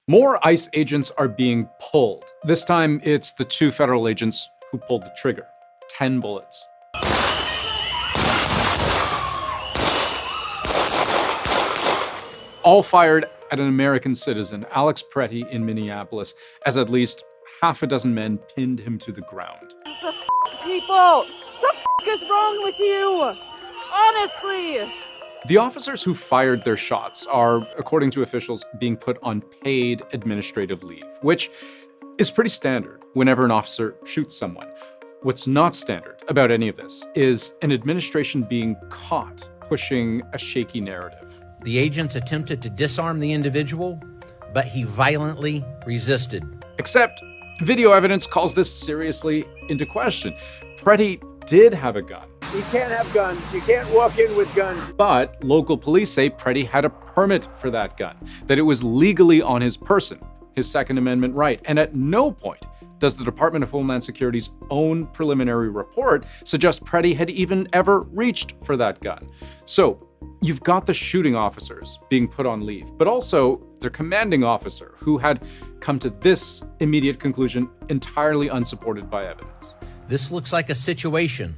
More ICE agents are being pulled. This time, it's the 2 federal agents who pulled the trigger. 10 bullets. All fired at an American citizen, Alex Pretti, in Minneapolis, as at least half a dozen men pinned him to the ground. The people! The is wrong with you? Honestly! The officers who fired their shots are, according to officials, being put on paid administrative leave, which is pretty standard whenever an officer shoots someone. What's not standard about any of this is an administration being caught pushing a shaky narrative. The agents attempted to disarm the individual, but he violently resisted. Except video evidence calls this seriously into question. Pretti did have a gun. You can't have guns. You can't walk in with guns. But local police say Pretti had a permit for that gun, that it was legally on his person, his Second Amendment right. And at no point does the Department of Homeland Security's own preliminary report suggest Pretti had even ever reached for that gun. So you've got the shooting officers being put on leave, but also their commanding officer, who had come to this immediate conclusion entirely unsupported by evidence. This looks like a situation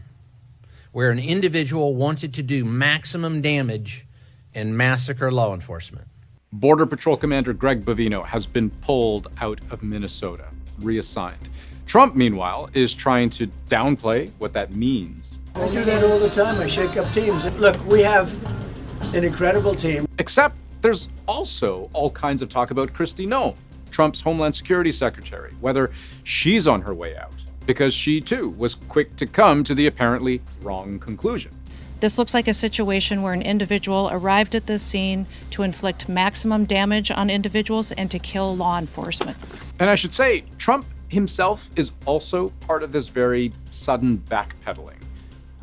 where an individual wanted to do maximum damage and massacre law enforcement. Border Patrol Commander Greg Bovino has been pulled out of Minnesota, reassigned. Trump, meanwhile, is trying to downplay what that means. I do that all the time. I shake up teams. Look, we have an incredible team. Except there's also all kinds of talk about Kristi Noem, Trump's Homeland Security Secretary, whether she's on her way out, because she, too, was quick to come to the apparently wrong conclusion. This looks like a situation where an individual arrived at this scene to inflict maximum damage on individuals and to kill law enforcement. And I should say, Trump himself is also part of this very sudden backpedaling.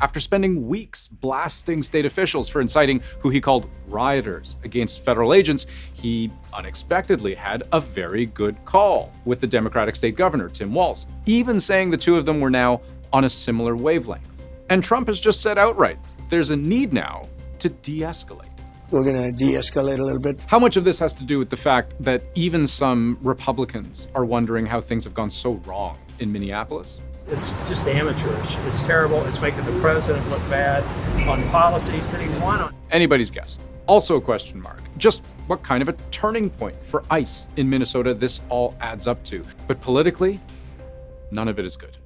After spending weeks blasting state officials for inciting who he called rioters against federal agents, he unexpectedly had a very good call with the Democratic state governor, Tim Walz, even saying the 2 of them were now on a similar wavelength. And Trump has just said outright, there's a need now to de-escalate. We're going to de-escalate a little bit. How much of this has to do with the fact that even some Republicans are wondering how things have gone so wrong in Minneapolis? It's just amateurish. It's terrible. It's making the president look bad on policies that he won on. Anybody's guess. Also a question mark. Just what kind of a turning point for ICE in Minnesota this all adds up to. But politically, none of it is good.